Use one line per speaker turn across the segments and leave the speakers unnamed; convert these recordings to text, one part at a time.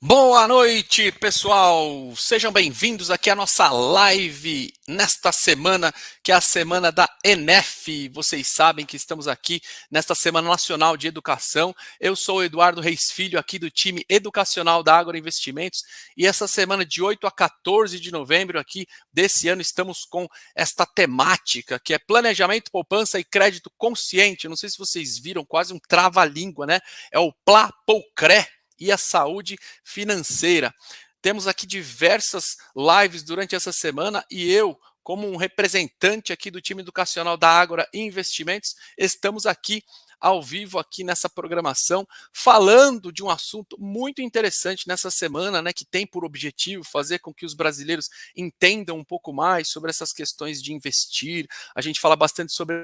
Boa noite, pessoal! Sejam bem-vindos aqui à nossa live nesta semana, que é a semana da ENEF. Vocês sabem que estamos aqui nesta Semana Nacional de Educação. Eu sou o Eduardo Reis Filho, aqui do time educacional da Ágora Investimentos, e essa semana de 8 a 14 de novembro aqui desse ano estamos com esta temática, que é Planejamento, Poupança e Crédito Consciente. Não sei se vocês viram, quase um trava-língua, né? É o PLA-POUCRE e a saúde financeira. Temos aqui diversas lives durante essa semana e eu, como um representante aqui do time educacional da Ágora Investimentos, estamos aqui ao vivo aqui nessa programação, falando de um assunto muito interessante nessa semana, né, que tem por objetivo fazer com que os brasileiros entendam um pouco mais sobre essas questões de investir. A gente fala bastante sobre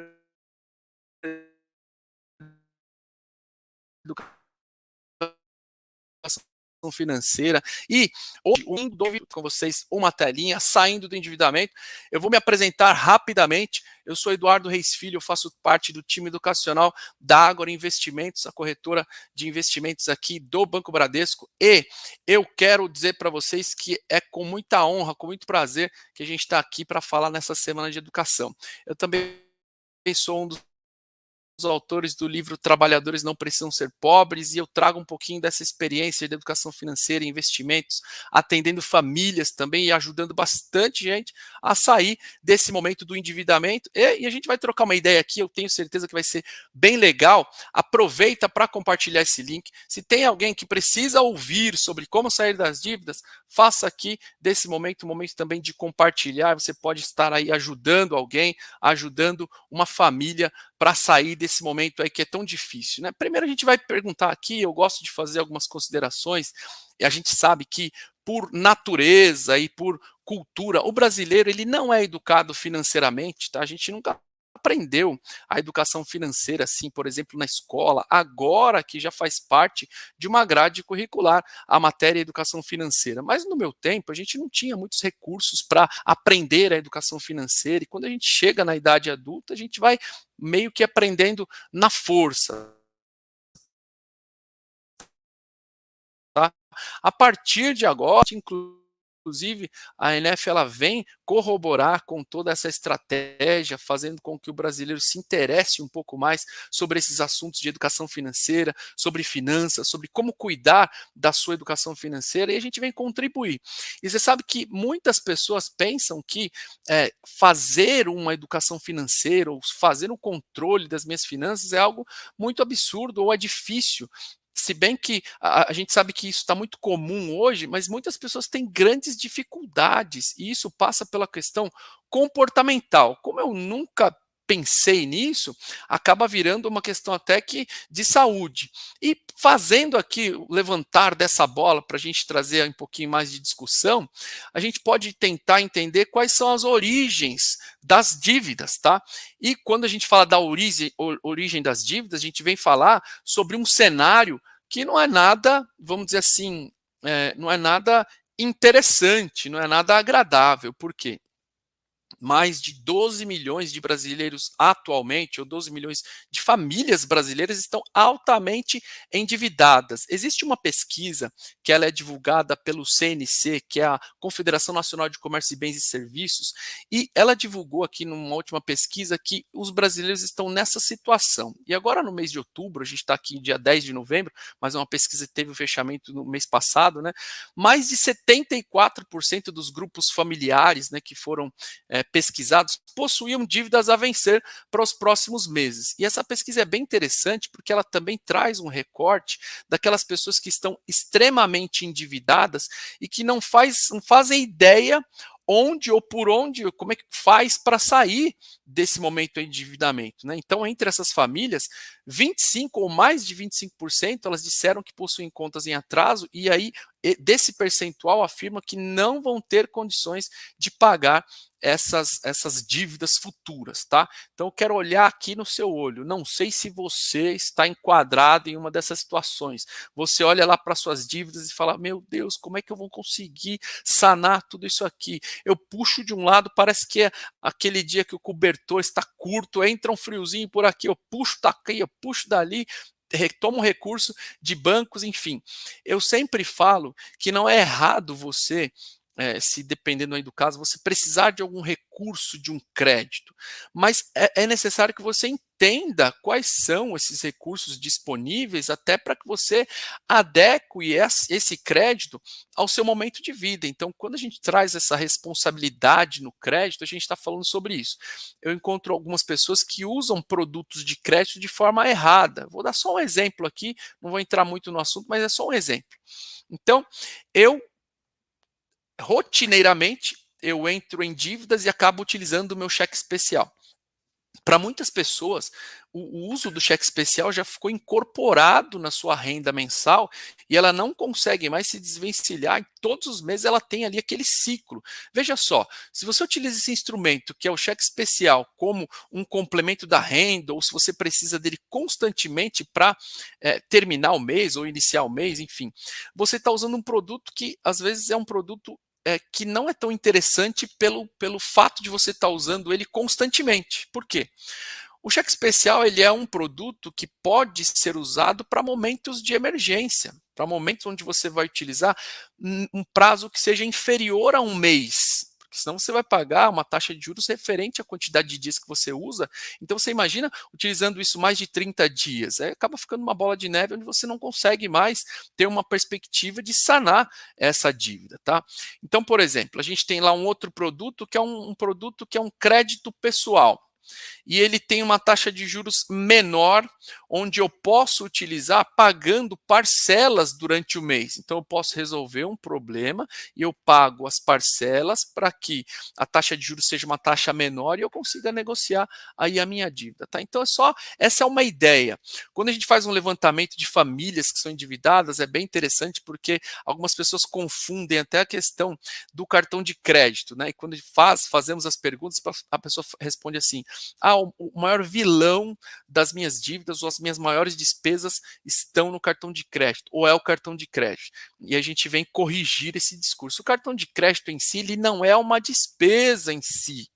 educação financeira. E hoje, com vocês uma telinha, saindo do endividamento. Eu vou me apresentar rapidamente. Eu sou Eduardo Reis Filho, eu faço parte do time educacional da Ágora Investimentos, a corretora de investimentos aqui do Banco Bradesco. E eu quero dizer para vocês que é com muita honra, com muito prazer, que a gente está aqui para falar nessa semana de educação. Eu também sou um dos autores do livro Trabalhadores Não Precisam Ser Pobres, e eu trago um pouquinho dessa experiência de educação financeira e investimentos, atendendo famílias também e ajudando bastante gente a sair desse momento do endividamento. E a gente vai trocar uma ideia aqui, eu tenho certeza que vai ser bem legal. Aproveita para compartilhar esse link. Se tem alguém que precisa ouvir sobre como sair das dívidas, faça aqui desse momento um momento também de compartilhar. Você pode estar aí ajudando alguém, ajudando uma família para sair desse momento aí que é tão difícil, né? Primeiro a gente vai perguntar aqui, eu gosto de fazer algumas considerações, e a gente sabe que por natureza e por cultura, o brasileiro ele não é educado financeiramente, tá? A gente nunca aprendeu a educação financeira, assim, por exemplo, na escola, agora que já faz parte de uma grade curricular a matéria educação financeira. Mas no meu tempo, a gente não tinha muitos recursos para aprender a educação financeira, e quando a gente chega na idade adulta, a gente vai meio que aprendendo na força. Tá? A partir de agora, inclusive, a ENEF ela vem corroborar com toda essa estratégia, fazendo com que o brasileiro se interesse um pouco mais sobre esses assuntos de educação financeira, sobre finanças, sobre como cuidar da sua educação financeira, e a gente vem contribuir. E você sabe que muitas pessoas pensam que fazer uma educação financeira ou fazer um controle das minhas finanças é algo muito absurdo ou é difícil. Se bem que a gente sabe que isso está muito comum hoje, mas muitas pessoas têm grandes dificuldades, e isso passa pela questão comportamental. Como eu nunca pensei nisso, acaba virando uma questão até que de saúde. E fazendo aqui, levantar dessa bola para a gente trazer um pouquinho mais de discussão, a gente pode tentar entender quais são as origens das dívidas, tá? E quando a gente fala da origem das dívidas, a gente vem falar sobre um cenário que não é nada, vamos dizer assim, não é nada interessante, não é nada agradável. Por quê? Mais de 12 milhões de brasileiros atualmente, ou 12 milhões de famílias brasileiras estão altamente endividadas. Existe uma pesquisa que ela é divulgada pelo CNC, que é a Confederação Nacional de Comércio de Bens e Serviços, e ela divulgou aqui numa última pesquisa que os brasileiros estão nessa situação. E agora no mês de outubro, a gente está aqui dia 10 de novembro, mas é uma pesquisa que teve o fechamento no mês passado, né? Mais de 74% dos grupos familiares, né, que foram pesquisados possuíam dívidas a vencer para os próximos meses. E essa pesquisa é bem interessante porque ela também traz um recorte daquelas pessoas que estão extremamente endividadas e que não fazem ideia onde ou por onde, como é que faz para sair desse momento de endividamento, né? Então, entre essas famílias, 25 ou mais de 25%, elas disseram que possuem contas em atraso, e aí desse percentual afirma que não vão ter condições de pagar essas dívidas futuras, tá? Então eu quero olhar aqui no seu olho. Não sei se você está enquadrado em uma dessas situações. Você olha lá para suas dívidas e fala: meu Deus, como é que eu vou conseguir sanar tudo isso aqui? Eu puxo de um lado, parece que é aquele dia que o cobertor está curto, entra um friozinho por aqui, eu puxo daqui, eu puxo dali, retomo recurso de bancos, enfim. Eu sempre falo que não é errado você, se dependendo aí do caso, você precisar de algum recurso de um crédito, mas é necessário que você entenda quais são esses recursos disponíveis, até para que você adeque esse crédito ao seu momento de vida. Então, quando a gente traz essa responsabilidade no crédito, a gente está falando sobre isso. Eu encontro algumas pessoas que usam produtos de crédito de forma errada. Vou dar só um exemplo aqui, não vou entrar muito no assunto, mas é só um exemplo. Então, eu rotineiramente eu entro em dívidas e acabo utilizando o meu cheque especial. Para muitas pessoas, o uso do cheque especial já ficou incorporado na sua renda mensal e ela não consegue mais se desvencilhar. E todos os meses ela tem ali aquele ciclo. Veja só, se você utiliza esse instrumento, que é o cheque especial, como um complemento da renda, ou se você precisa dele constantemente para terminar o mês ou iniciar o mês, enfim, você está usando um produto que às vezes é um produto que não é tão interessante pelo fato de você estar usando ele constantemente. Por quê? O cheque especial ele é um produto que pode ser usado para momentos de emergência, para momentos onde você vai utilizar um prazo que seja inferior a um mês. Porque senão você vai pagar uma taxa de juros referente à quantidade de dias que você usa. Então você imagina utilizando isso mais de 30 dias. Aí acaba ficando uma bola de neve onde você não consegue mais ter uma perspectiva de sanar essa dívida. Tá? Então, por exemplo, a gente tem lá um outro produto que é um produto que é um crédito pessoal e ele tem uma taxa de juros menor, onde eu posso utilizar pagando parcelas durante o mês. Então, eu posso resolver um problema e eu pago as parcelas para que a taxa de juros seja uma taxa menor e eu consiga negociar aí a minha dívida. Tá? Então, essa é uma ideia. Quando a gente faz um levantamento de famílias que são endividadas, é bem interessante porque algumas pessoas confundem até a questão do cartão de crédito, né? E quando fazemos as perguntas, a pessoa responde assim: ah, o maior vilão das minhas dívidas ou as minhas maiores despesas estão no cartão de crédito, ou é o cartão de crédito. E a gente vem corrigir esse discurso. O cartão de crédito em si, ele não é uma despesa em si.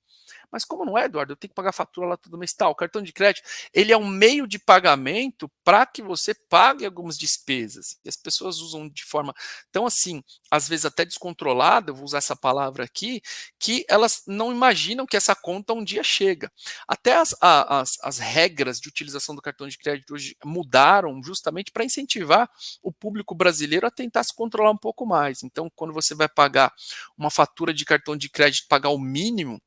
Mas como não é, Eduardo, eu tenho que pagar fatura lá todo mês. Tá, o cartão de crédito, ele é um meio de pagamento para que você pague algumas despesas. E as pessoas usam de forma tão assim, às vezes até descontrolada, eu vou usar essa palavra aqui, que elas não imaginam que essa conta um dia chega. Até as regras de utilização do cartão de crédito hoje mudaram justamente para incentivar o público brasileiro a tentar se controlar um pouco mais. Então, quando você vai pagar uma fatura de cartão de crédito, pagar o mínimo,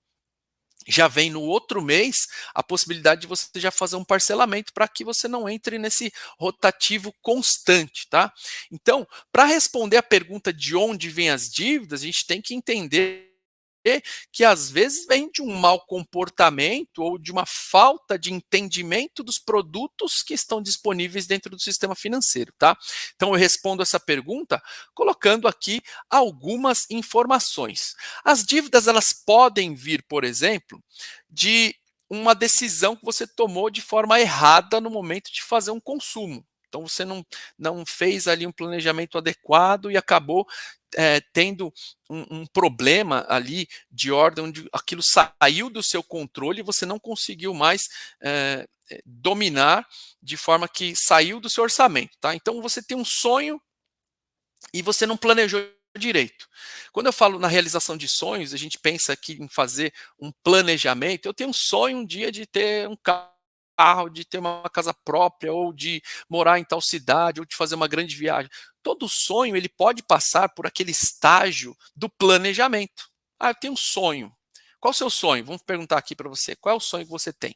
já vem no outro mês a possibilidade de você já fazer um parcelamento para que você não entre nesse rotativo constante, tá? Então, para responder a pergunta de onde vêm as dívidas, a gente tem que entender que às vezes vem de um mau comportamento ou de uma falta de entendimento dos produtos que estão disponíveis dentro do sistema financeiro, tá? Então eu respondo essa pergunta colocando aqui algumas informações. As dívidas elas podem vir, por exemplo, de uma decisão que você tomou de forma errada no momento de fazer um consumo. Então você não fez ali um planejamento adequado e acabou tendo um problema ali de ordem onde aquilo saiu do seu controle e você não conseguiu mais dominar de forma que saiu do seu orçamento. Tá? Então você tem um sonho e você não planejou direito. Quando eu falo na realização de sonhos, a gente pensa aqui em fazer um planejamento. Eu tenho um sonho um dia de ter um carro, de ter uma casa própria, ou de morar em tal cidade, ou de fazer uma grande viagem. Todo sonho ele pode passar por aquele estágio do planejamento. Ah, eu tenho um sonho. Qual o seu sonho? Vamos perguntar aqui para você. Qual é o sonho que você tem?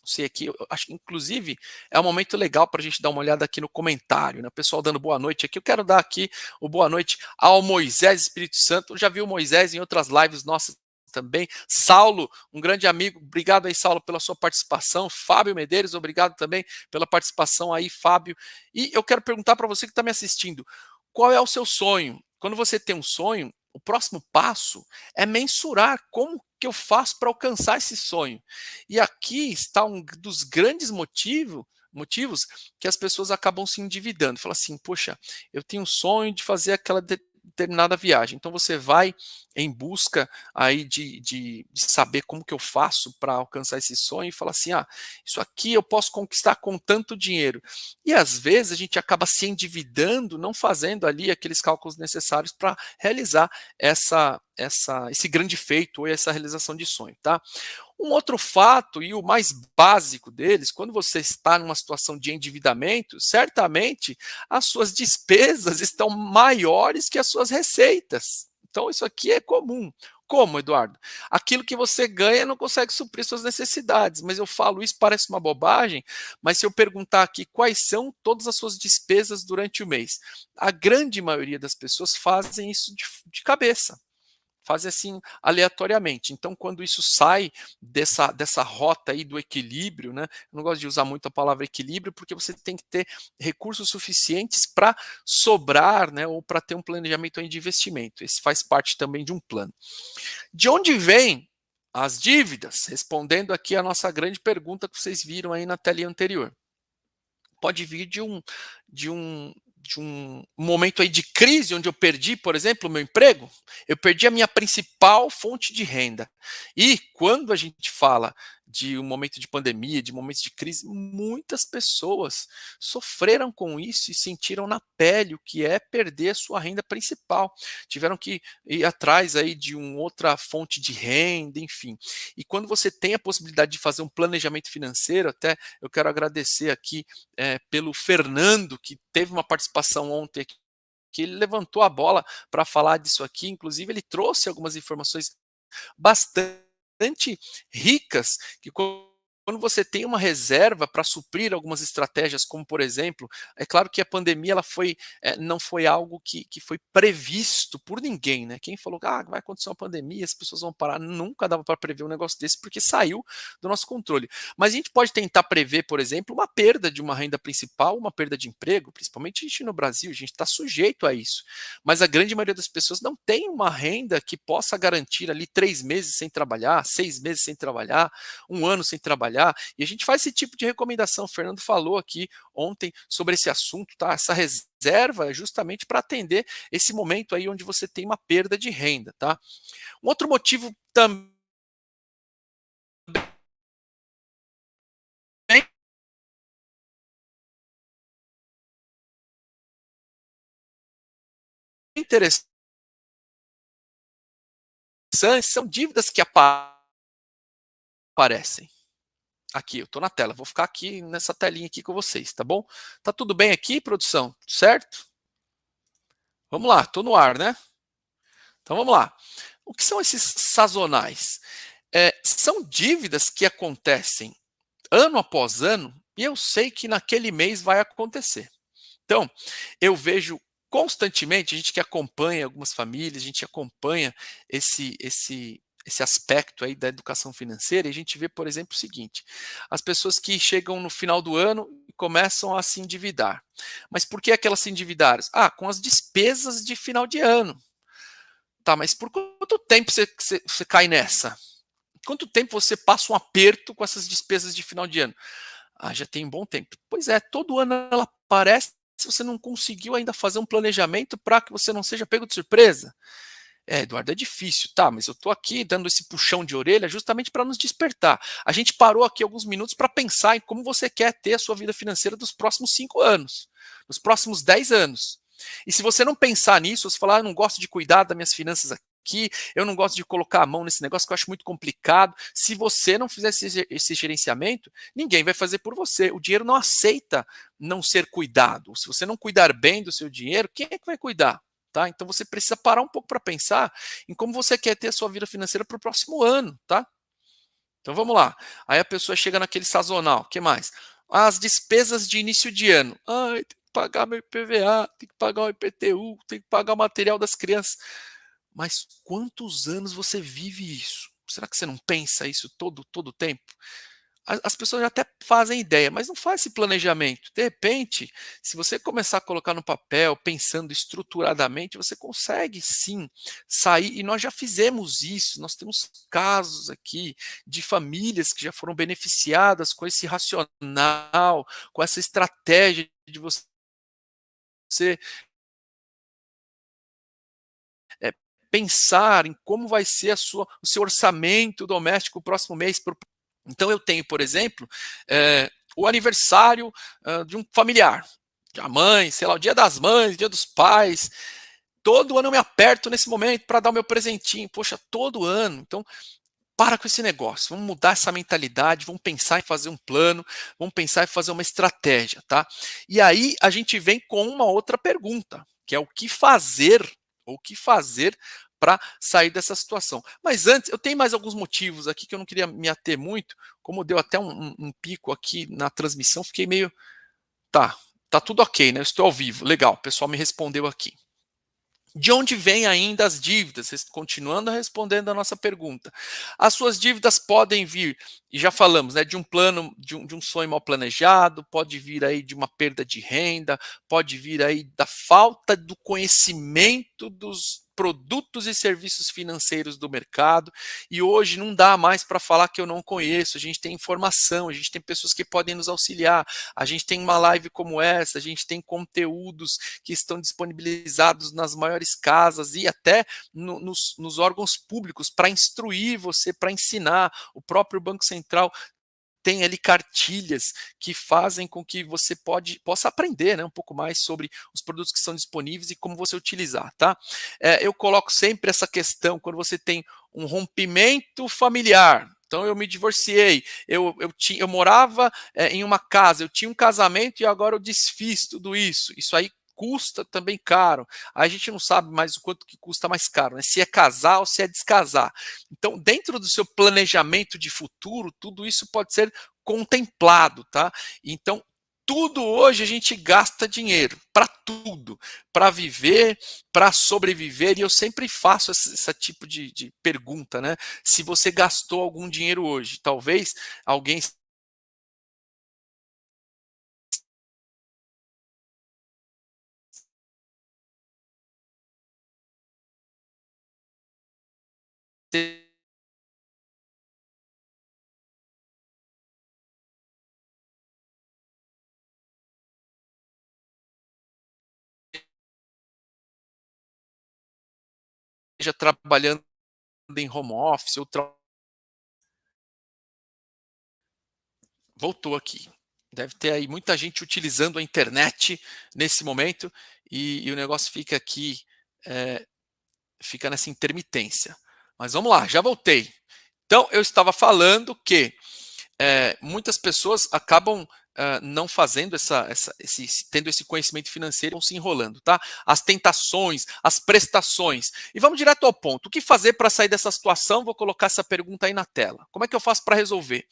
Sei aqui, eu acho que inclusive é um momento legal para a gente dar uma olhada aqui no comentário, né? O pessoal dando boa noite aqui. Eu quero dar aqui o boa noite ao Moisés Espírito Santo. Eu já vi o Moisés em outras lives nossas também. Saulo, um grande amigo. Obrigado aí, Saulo, pela sua participação. Fábio Medeiros, obrigado também pela participação aí, Fábio. E eu quero perguntar para você que está me assistindo, qual é o seu sonho? Quando você tem um sonho, o próximo passo é mensurar como que eu faço para alcançar esse sonho. E aqui está um dos grandes motivos que as pessoas acabam se endividando. Fala assim, poxa, eu tenho um sonho de fazer aquela determinada viagem. Então você vai em busca aí de saber como que eu faço para alcançar esse sonho e fala assim, ah, isso aqui eu posso conquistar com tanto dinheiro. E às vezes a gente acaba se endividando, não fazendo ali aqueles cálculos necessários para realizar esse grande feito ou essa realização de sonho, tá? Um outro fato, e o mais básico deles, quando você está numa situação de endividamento, certamente as suas despesas estão maiores que as suas receitas. Então, isso aqui é comum. Como, Eduardo? Aquilo que você ganha não consegue suprir suas necessidades. Mas eu falo isso, parece uma bobagem, mas se eu perguntar aqui quais são todas as suas despesas durante o mês, a grande maioria das pessoas fazem isso de cabeça. fazem assim aleatoriamente. Então, quando isso sai dessa rota aí do equilíbrio, né? Eu não gosto de usar muito a palavra equilíbrio, porque você tem que ter recursos suficientes para sobrar, né? Ou para ter um planejamento aí de investimento. Esse faz parte também de um plano. De onde vem as dívidas? Respondendo aqui a nossa grande pergunta que vocês viram aí na telinha anterior. Pode vir de um momento aí de crise, onde eu perdi, por exemplo, o meu emprego, eu perdi a minha principal fonte de renda. E quando a gente fala de um momento de pandemia, de momentos de crise, muitas pessoas sofreram com isso e sentiram na pele o que é perder a sua renda principal. Tiveram que ir atrás aí de uma outra fonte de renda, enfim. E quando você tem a possibilidade de fazer um planejamento financeiro, até eu quero agradecer aqui pelo Fernando, que teve uma participação ontem aqui, que ele levantou a bola para falar disso aqui. Inclusive, ele trouxe algumas informações bastante ricas, que quando você tem uma reserva para suprir algumas estratégias, como por exemplo, é claro que a pandemia ela não foi algo que foi previsto por ninguém, né? Quem falou que vai acontecer uma pandemia, as pessoas vão parar, nunca dava para prever um negócio desse, porque saiu do nosso controle. Mas a gente pode tentar prever, por exemplo, uma perda de uma renda principal, uma perda de emprego, principalmente a gente no Brasil, a gente está sujeito a isso. Mas a grande maioria das pessoas não tem uma renda que possa garantir ali 3 meses sem trabalhar, 6 meses sem trabalhar, um ano sem trabalhar, e a gente faz esse tipo de recomendação. O Fernando falou aqui ontem sobre esse assunto, tá? Essa reserva é justamente para atender esse momento aí onde você tem uma perda de renda, tá? Um outro motivo também interessante são dívidas que aparecem. Aqui, eu estou na tela, vou ficar aqui nessa telinha aqui com vocês, tá bom? Tá tudo bem aqui, produção? Certo? Vamos lá, estou no ar, né? Então vamos lá. O que são esses sazonais? São dívidas que acontecem ano após ano e eu sei que naquele mês vai acontecer. Então, eu vejo constantemente, a gente que acompanha algumas famílias, a gente acompanha esse aspecto aí da educação financeira, e a gente vê, por exemplo, o seguinte: as pessoas que chegam no final do ano e começam a se endividar. Mas por que é que elas se endividaram? Com as despesas de final de ano. Tá, mas por quanto tempo você cai nessa? Quanto tempo você passa um aperto com essas despesas de final de ano? Já tem um bom tempo. Pois é, todo ano ela aparece se você não conseguiu ainda fazer um planejamento para que você não seja pego de surpresa. Eduardo, é difícil, tá, mas eu estou aqui dando esse puxão de orelha justamente para nos despertar. A gente parou aqui alguns minutos para pensar em como você quer ter a sua vida financeira dos próximos 5 anos, dos próximos 10 anos. E se você não pensar nisso, você falar, eu não gosto de cuidar das minhas finanças aqui, eu não gosto de colocar a mão nesse negócio que eu acho muito complicado. Se você não fizer esse gerenciamento, ninguém vai fazer por você. O dinheiro não aceita não ser cuidado. Se você não cuidar bem do seu dinheiro, quem é que vai cuidar? Tá? Então você precisa parar um pouco para pensar em como você quer ter a sua vida financeira para o próximo ano, tá? Então vamos lá. Aí a pessoa chega naquele sazonal. O que mais? As despesas de início de ano. Tem que pagar meu IPVA, tem que pagar o IPTU, tem que pagar o material das crianças. Mas quantos anos você vive isso? Será que você não pensa isso todo o tempo? As pessoas até fazem ideia, mas não faz esse planejamento. De repente, se você começar a colocar no papel, pensando estruturadamente, você consegue sim sair. E nós já fizemos isso. Nós temos casos aqui de famílias que já foram beneficiadas com esse racional, com essa estratégia de você é, pensar em como vai ser o seu orçamento doméstico o próximo mês. Então, eu tenho, por exemplo, o aniversário de um familiar, a mãe, sei lá, o dia das mães, dia dos pais. Todo ano eu me aperto nesse momento para dar o meu presentinho. Poxa, todo ano. Então, para com esse negócio. Vamos mudar essa mentalidade, vamos pensar em fazer um plano, vamos pensar em fazer uma estratégia, tá? E aí a gente vem com uma outra pergunta, que é o que fazer, ou o que fazer para sair dessa situação. Mas antes, eu tenho mais alguns motivos aqui que eu não queria me ater muito, como deu até um pico aqui na transmissão, fiquei meio, tá tudo ok, né? Eu estou ao vivo, legal, o pessoal me respondeu aqui. De onde vêm ainda as dívidas? Continuando respondendo a nossa pergunta. As suas dívidas podem vir, e já falamos, né, de um plano, de um sonho mal planejado, pode vir aí de uma perda de renda, pode vir aí da falta do conhecimento dos produtos e serviços financeiros do mercado, e hoje não dá mais para falar que eu não conheço, a gente tem informação, a gente tem pessoas que podem nos auxiliar, a gente tem uma live como essa, a gente tem conteúdos que estão disponibilizados nas maiores casas e até nos órgãos públicos para instruir você, para ensinar. O próprio Banco Central tem ali cartilhas que fazem com que você possa aprender, né, um pouco mais sobre os produtos que são disponíveis e como você utilizar, tá? Eu coloco sempre essa questão quando você tem um rompimento familiar. Então eu me divorciei, eu morava em uma casa, eu tinha um casamento e agora eu desfiz tudo isso. Isso aí custa também caro. A gente não sabe mais o quanto que custa mais caro, né? Se é casar ou se é descasar. Então, dentro do seu planejamento de futuro, tudo isso pode ser contemplado, tá? Então, tudo hoje a gente gasta dinheiro para tudo, para viver, para sobreviver, e eu sempre faço esse tipo de pergunta, né? Se você gastou algum dinheiro hoje, talvez alguém esteja trabalhando em home office ou voltou aqui. Deve ter aí muita gente utilizando a internet nesse momento e o negócio fica aqui, eh, fica nessa intermitência. Mas vamos lá, já voltei. Então, eu estava falando que muitas pessoas acabam não fazendo tendo esse conhecimento financeiro, vão se enrolando, tá? As tentações, as prestações. E vamos direto ao ponto. O que fazer para sair dessa situação? Vou colocar essa pergunta aí na tela. Como é que eu faço para resolver?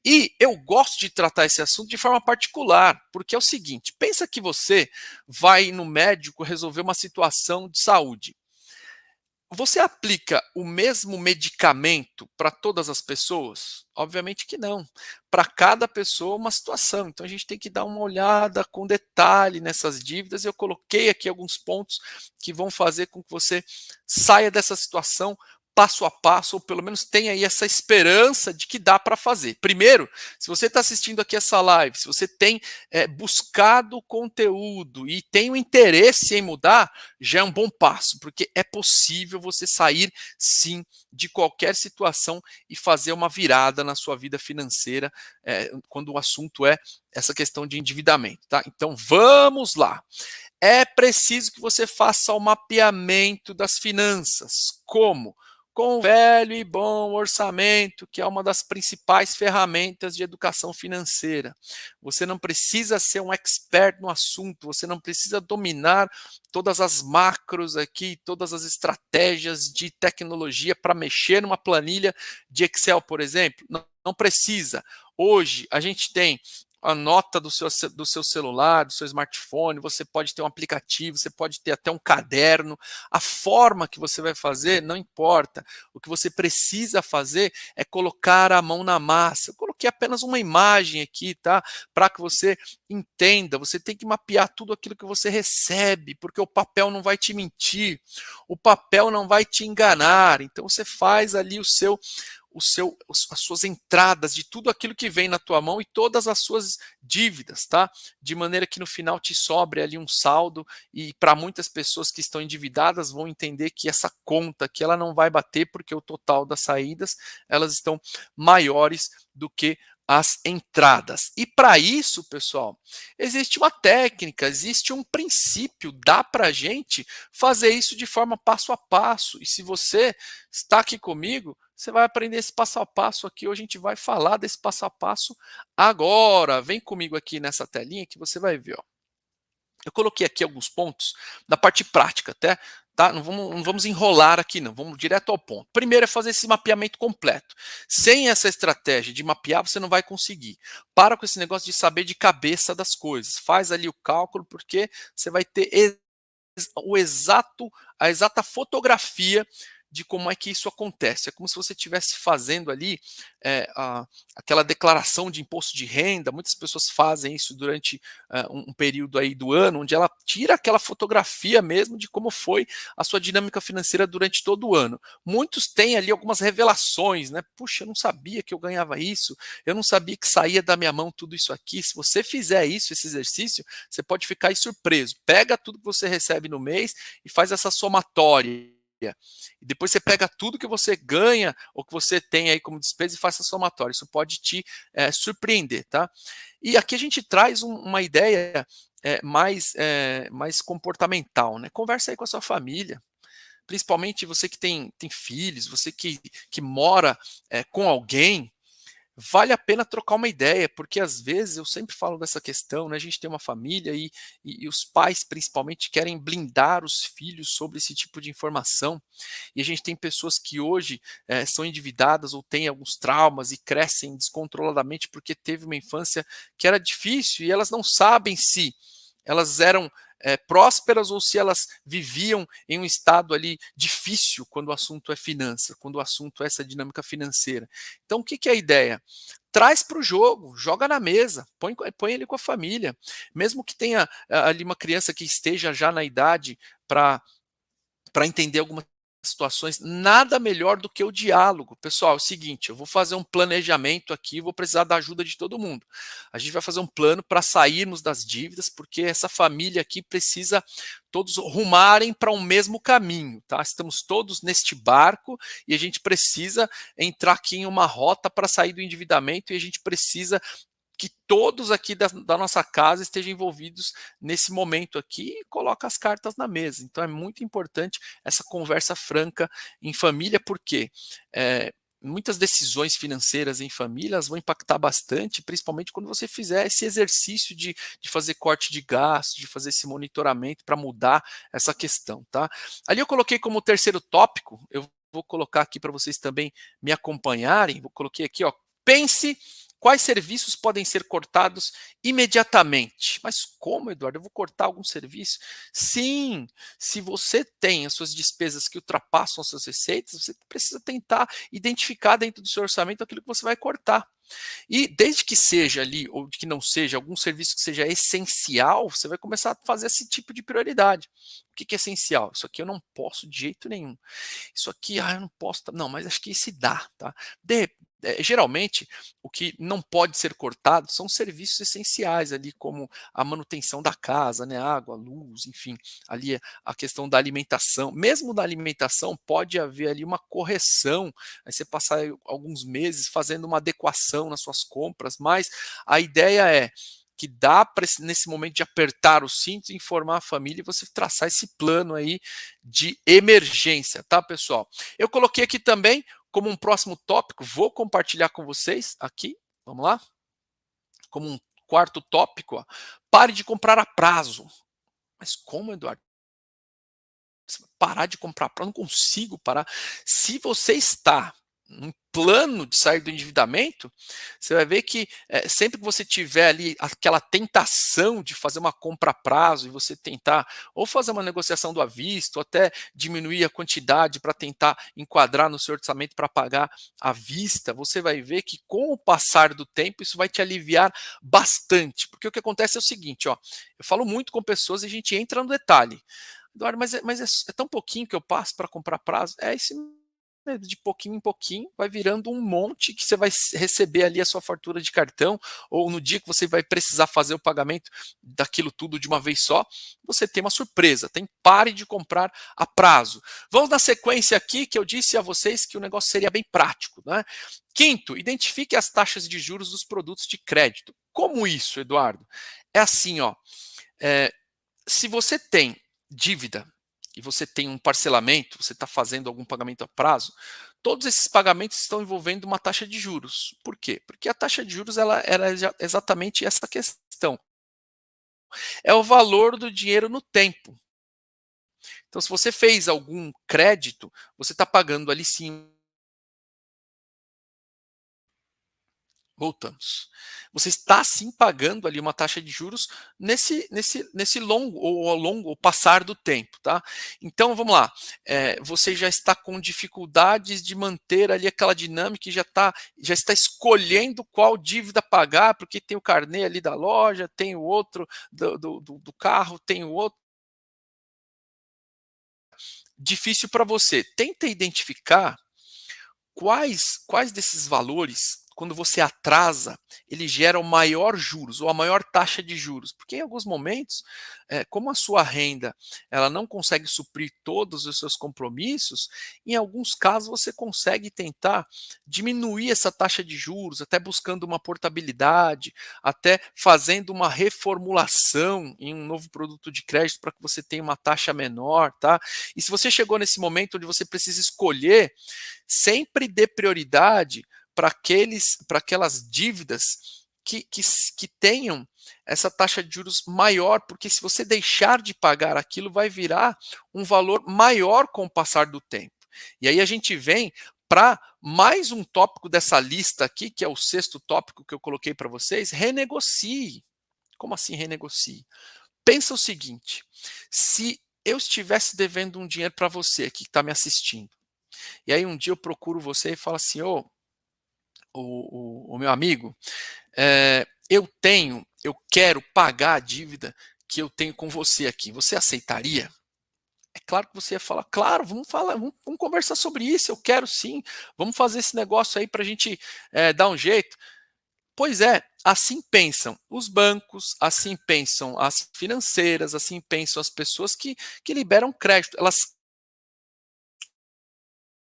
E eu gosto de tratar esse assunto de forma particular, porque é o seguinte: pensa que você vai no médico resolver uma situação de saúde. Você aplica o mesmo medicamento para todas as pessoas? Obviamente que não. Para cada pessoa, uma situação. Então a gente tem que dar uma olhada com detalhe nessas dívidas. Eu coloquei aqui alguns pontos que vão fazer com que você saia dessa situação passo a passo, ou pelo menos tenha aí essa esperança de que dá para fazer. Primeiro, se você está assistindo aqui essa live, se você tem buscado conteúdo e tem o interesse em mudar, já é um bom passo, porque é possível você sair sim de qualquer situação e fazer uma virada na sua vida financeira, quando o assunto é essa questão de endividamento, tá? Então vamos lá. É preciso que você faça o mapeamento das finanças. Como? Com o velho e bom orçamento, que é uma das principais ferramentas de educação financeira. Você não precisa ser um expert no assunto, você não precisa dominar todas as macros aqui, todas as estratégias de tecnologia para mexer numa planilha de Excel, por exemplo. Não precisa. Hoje a gente tem a nota do seu celular, do seu smartphone, você pode ter um aplicativo, você pode ter até um caderno. A forma que você vai fazer não importa. O que você precisa fazer é colocar a mão na massa. Eu coloquei apenas uma imagem aqui, tá? Para que você entenda. Você tem que mapear tudo aquilo que você recebe, porque o papel não vai te mentir, o papel não vai te enganar. Então você faz ali as suas entradas de tudo aquilo que vem na tua mão e todas as suas dívidas, tá? De maneira que no final te sobre ali um saldo e para muitas pessoas que estão endividadas vão entender que essa conta que ela não vai bater porque o total das saídas elas estão maiores do que as entradas. E para isso, pessoal, existe uma técnica, existe um princípio, dá para a gente fazer isso de forma passo a passo. E se você está aqui comigo, você vai aprender esse passo a passo aqui. Hoje a gente vai falar desse passo a passo agora. Vem comigo aqui nessa telinha que você vai ver. Ó. Eu coloquei aqui alguns pontos da parte prática, até. Tá? Não vamos enrolar aqui, não. Vamos direto ao ponto. Primeiro é fazer esse mapeamento completo. Sem essa estratégia de mapear, você não vai conseguir. Para com esse negócio de saber de cabeça das coisas. Faz ali o cálculo, porque você vai ter a exata fotografia de como é que isso acontece. É como se você estivesse fazendo ali aquela declaração de imposto de renda. Muitas pessoas fazem isso durante um período aí do ano, onde ela tira aquela fotografia mesmo de como foi a sua dinâmica financeira durante todo o ano. Muitos têm ali algumas revelações, né? Puxa, eu não sabia que eu ganhava isso, eu não sabia que saía da minha mão tudo isso aqui. Se você fizer isso, esse exercício, você pode ficar aí surpreso. Pega tudo que você recebe no mês e faz essa somatória. E depois você pega tudo que você ganha ou que você tem aí como despesa e faz essa somatória. Isso pode te surpreender, tá? E aqui a gente traz uma ideia mais comportamental, né? Conversa aí com a sua família, principalmente você que tem filhos, você que mora com alguém. Vale a pena trocar uma ideia, porque às vezes eu sempre falo dessa questão, né? A gente tem uma família e os pais principalmente querem blindar os filhos sobre esse tipo de informação. E a gente tem pessoas que hoje são endividadas ou têm alguns traumas e crescem descontroladamente porque teve uma infância que era difícil e elas não sabem se elas eram prósperas ou se elas viviam em um estado ali difícil quando o assunto é finança, quando o assunto é essa dinâmica financeira. Então, o que, que é a ideia? Traz para o jogo, joga na mesa, põe ele com a família. Mesmo que tenha ali uma criança que esteja já na idade para entender algumas situações, nada melhor do que o diálogo. Pessoal, é o seguinte, eu vou fazer um planejamento aqui, vou precisar da ajuda de todo mundo. A gente vai fazer um plano para sairmos das dívidas, porque essa família aqui precisa todos rumarem para um mesmo caminho, tá? Estamos todos neste barco e a gente precisa entrar aqui em uma rota para sair do endividamento e a gente precisa que todos aqui da nossa casa estejam envolvidos nesse momento aqui e coloca as cartas na mesa. Então é muito importante essa conversa franca em família, porque muitas decisões financeiras em família vão impactar bastante, principalmente quando você fizer esse exercício de fazer corte de gastos, de fazer esse monitoramento para mudar essa questão, tá? Ali eu coloquei como terceiro tópico, eu vou colocar aqui para vocês também me acompanharem, coloquei aqui, ó, pense quais serviços podem ser cortados imediatamente. Mas como, Eduardo? Eu vou cortar algum serviço? Sim, se você tem as suas despesas que ultrapassam as suas receitas, você precisa tentar identificar dentro do seu orçamento aquilo que você vai cortar. E desde que seja ali, ou que não seja, algum serviço que seja essencial, você vai começar a fazer esse tipo de prioridade. O que é essencial? Isso aqui eu não posso de jeito nenhum. Isso aqui, eu não posso. Não, mas acho que esse dá, tá? Geralmente, o que não pode ser cortado são serviços essenciais ali, como a manutenção da casa, né? Água, luz, enfim, ali a questão da alimentação. Mesmo da alimentação, pode haver ali uma correção. Aí você passar alguns meses fazendo uma adequação nas suas compras, mas a ideia é que dá para nesse momento de apertar os cintos, informar a família e você traçar esse plano aí de emergência, tá, pessoal? Eu coloquei aqui também como um próximo tópico, vou compartilhar com vocês aqui, vamos lá? Como um quarto tópico, ó, pare de comprar a prazo. Mas como, Eduardo? Parar de comprar a prazo? Não consigo parar. Se você está num plano de sair do endividamento, você vai ver que sempre que você tiver ali aquela tentação de fazer uma compra a prazo e você tentar ou fazer uma negociação do à vista, ou até diminuir a quantidade para tentar enquadrar no seu orçamento para pagar à vista, você vai ver que com o passar do tempo isso vai te aliviar bastante. Porque o que acontece é o seguinte, ó, eu falo muito com pessoas e a gente entra no detalhe. Eduardo, mas é tão pouquinho que eu passo para comprar prazo? É isso mesmo, de pouquinho em pouquinho, vai virando um monte que você vai receber ali a sua fatura de cartão, ou no dia que você vai precisar fazer o pagamento daquilo tudo de uma vez só, você tem uma surpresa, pare de comprar a prazo. Vamos na sequência aqui, que eu disse a vocês que o negócio seria bem prático, né? Quinto, identifique as taxas de juros dos produtos de crédito. Como isso, Eduardo? É assim, ó, se você tem dívida e você tem um parcelamento, você está fazendo algum pagamento a prazo, todos esses pagamentos estão envolvendo uma taxa de juros. Por quê? Porque a taxa de juros ela é exatamente essa questão. É o valor do dinheiro no tempo. Então, se você fez algum crédito, você está pagando ali sim Voltamos. Você está sim pagando ali uma taxa de juros nesse longo ou ao longo ou passar do tempo, tá? Então vamos lá, você já está com dificuldades de manter ali aquela dinâmica e já está escolhendo qual dívida pagar, porque tem o carnê ali da loja, tem o outro do carro, tem o outro. Difícil para você. Tenta identificar quais desses valores, quando você atrasa, ele gera o maior juros ou a maior taxa de juros? Porque em alguns momentos, como a sua renda ela não consegue suprir todos os seus compromissos, em alguns casos você consegue tentar diminuir essa taxa de juros, até buscando uma portabilidade, até fazendo uma reformulação em um novo produto de crédito para que você tenha uma taxa menor, tá? E se você chegou nesse momento onde você precisa escolher, sempre dê prioridade para aquelas dívidas que tenham essa taxa de juros maior, porque se você deixar de pagar aquilo, vai virar um valor maior com o passar do tempo. E aí a gente vem para mais um tópico dessa lista aqui, que é o sexto tópico que eu coloquei para vocês: renegocie. Como assim renegocie? Pensa o seguinte: se eu estivesse devendo um dinheiro para você aqui que está me assistindo, e aí um dia eu procuro você e falo assim: ô, o meu amigo, eu quero pagar a dívida que eu tenho com você aqui. Você aceitaria? É claro que você ia falar, claro, vamos falar, vamos conversar sobre isso, eu quero sim, vamos fazer esse negócio aí para a gente dar um jeito. Pois é, assim pensam os bancos, assim pensam as financeiras, assim pensam as pessoas que liberam crédito. Elas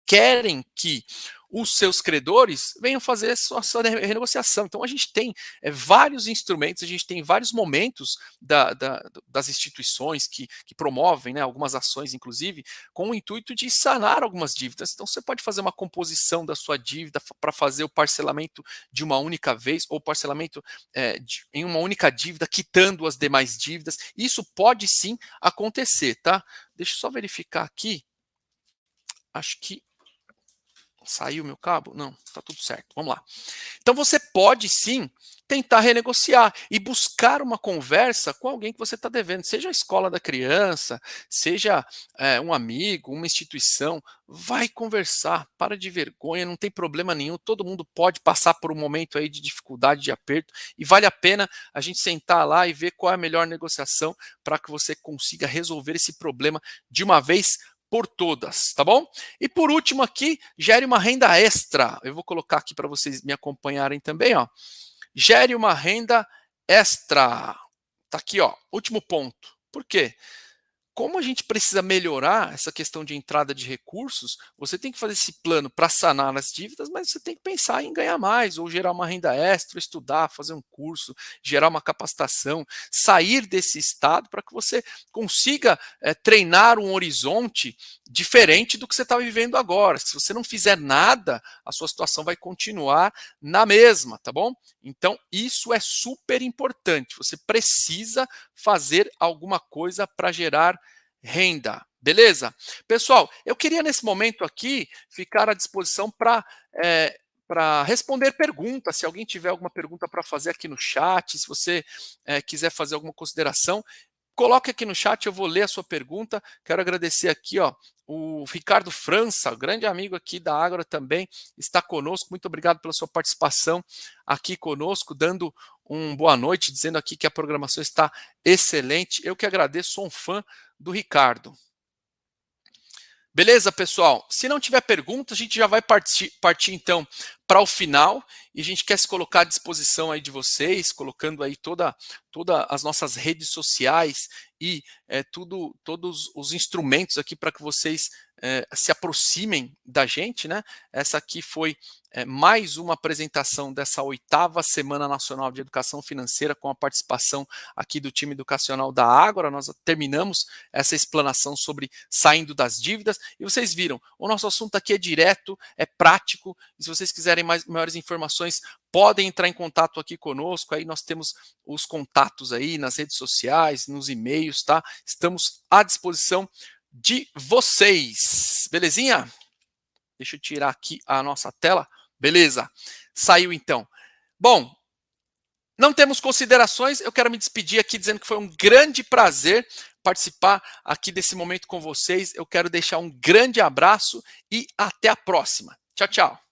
querem que os seus credores venham fazer sua renegociação. Então, a gente tem vários instrumentos, a gente tem vários momentos das instituições que promovem, né, algumas ações, inclusive, com o intuito de sanar algumas dívidas. Então, você pode fazer uma composição da sua dívida para fazer o parcelamento de uma única vez, ou parcelamento em uma única dívida, quitando as demais dívidas. Isso pode sim acontecer, tá? Deixa eu só verificar aqui. Acho que saiu meu cabo? Não, está tudo certo. Vamos lá. Então você pode sim tentar renegociar e buscar uma conversa com alguém que você está devendo, seja a escola da criança, seja um amigo, uma instituição. Vai conversar, para de vergonha, não tem problema nenhum. Todo mundo pode passar por um momento aí de dificuldade, de aperto, e vale a pena a gente sentar lá e ver qual é a melhor negociação para que você consiga resolver esse problema de uma vez por todas, tá bom? E por último aqui, gere uma renda extra. Eu vou colocar aqui para vocês me acompanharem também, ó. Gere uma renda extra. Tá aqui, ó, último ponto. Por quê? Como a gente precisa melhorar essa questão de entrada de recursos, você tem que fazer esse plano para sanar as dívidas, mas você tem que pensar em ganhar mais, ou gerar uma renda extra, estudar, fazer um curso, gerar uma capacitação, sair desse estado para que você consiga treinar um horizonte diferente do que você está vivendo agora. Se você não fizer nada, a sua situação vai continuar na mesma, tá bom? Então, isso é super importante. Você precisa fazer alguma coisa para gerar renda. Beleza? Pessoal, eu queria nesse momento aqui ficar à disposição para responder perguntas. Se alguém tiver alguma pergunta para fazer aqui no chat, se você quiser fazer alguma consideração, coloque aqui no chat, eu vou ler a sua pergunta. Quero agradecer aqui, ó, o Ricardo França, grande amigo aqui da Ágora também, está conosco. Muito obrigado pela sua participação aqui conosco, dando boa noite, dizendo aqui que a programação está excelente. Eu que agradeço, sou um fã do Ricardo. Beleza, pessoal? Se não tiver pergunta, a gente já vai partir então para o final, e a gente quer se colocar à disposição aí de vocês, colocando aí todas as nossas redes sociais e todos os instrumentos aqui para que vocês se aproximem da gente, né? Essa aqui foi mais uma apresentação dessa 8ª Semana Nacional de Educação Financeira, com a participação aqui do time educacional da Ágora. Nós terminamos essa explanação sobre saindo das dívidas, e vocês viram, o nosso assunto aqui é direto, é prático, e se vocês quiserem maiores informações, podem entrar em contato aqui conosco. Aí nós temos os contatos aí nas redes sociais, nos e-mails, tá? Estamos à disposição de vocês. Belezinha? Deixa eu tirar aqui a nossa tela. Beleza. Saiu então. Bom, não temos considerações, eu quero me despedir aqui dizendo que foi um grande prazer participar aqui desse momento com vocês. Eu quero deixar um grande abraço e até a próxima. Tchau, tchau.